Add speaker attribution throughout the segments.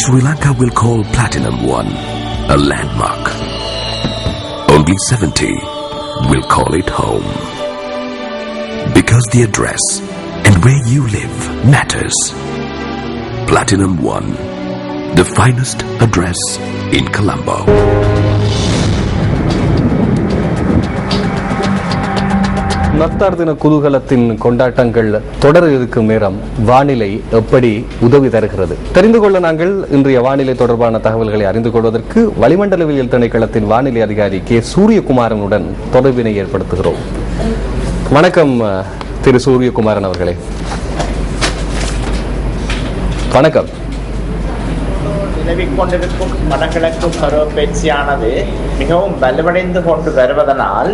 Speaker 1: Sri Lanka will call Platinum 1 a landmark. Only 70 will call it home. Because the address and where you live matters. Platinum 1, the finest address in Colombo.
Speaker 2: நத்தார் தின குதூகலத்தின் கொண்டாட்டங்கள் தொடர இருக்கும் நேரம் வானிலை எப்படி உதவி தருகிறது தெரிந்து கொள்ள நாங்கள் இன்றைய வானிலை தொடர்பான தகவல்களை அறிந்து கொள்வதற்கு வளிமண்டலவியல் திணைக்களத்தின் வானிலை அதிகாரி கே சூரியகுமாரனுடன் தொடர்பினை ஏற்படுத்துகிறோம். வணக்கம் திரு சூரியகுமாரன் அவர்களே. வணக்கம்.
Speaker 3: நிலவிக்கொண்டிருக்கும் வடகிழக்கு பருவப்பெயர்ச்சியானது மிகவும் வலுவடைந்து கொண்டு வருவதனால்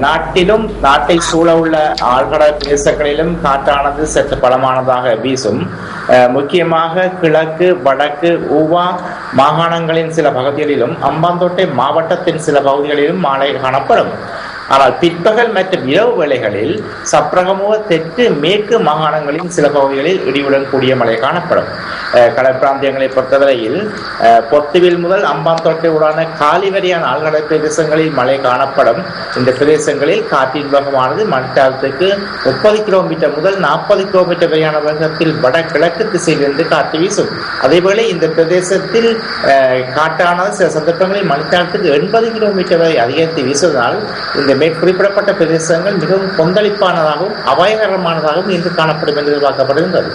Speaker 3: நாட்டிலும் நாட்டை சூழ உள்ள ஆழ்கடல் பிரதேசங்களிலும் காற்றானது சற்று பலமானதாக வீசும். முக்கியமாக கிழக்கு வடக்கு ஊவா மாகாணங்களின் சில பகுதிகளிலும் அம்பாந்தோட்டை மாவட்டத்தின் சில பகுதிகளிலும் மாலை காணப்படும். ஆனால் பிற்பகல் மற்றும் இரவு வேளைகளில் சப்ரகமுவ தெற்கு மேற்கு மாகாணங்களின் சில பகுதிகளில் இடியுடன் கூடிய மழை காணப்படும். கடற்பிராந்தியங்களை பொறுத்தவரையில் பொத்துவில் முதல் அம்பாந்தோட்டை உடான காலிவரியான ஆழ்கடல் பிரதேசங்களில் மழை காணப்படும். இந்த பிரதேசங்களில் காற்றின் வேகமானது மணித்தாரத்துக்கு 30 கிலோமீட்டர் முதல் 40 கிலோமீட்டர் வரையான வேகத்தில் வடகிழக்கு திசையிலிருந்து காற்று வீசும். அதேவேளை இந்த பிரதேசத்தில் காற்றானது சில சந்தர்ப்பங்களில் மணித்தாரத்துக்கு 80 கிலோமீட்டர் வரை அதிகரித்து வீசுவதால் இந்த மேற்குறிப்பிடப்பட்ட பிரதேசங்கள் மிகவும் கொந்தளிப்பானதாகவும் அபாயகரமானதாகவும் இன்று காணப்படும் என்று எதிர்பார்க்கப்படுகின்றது.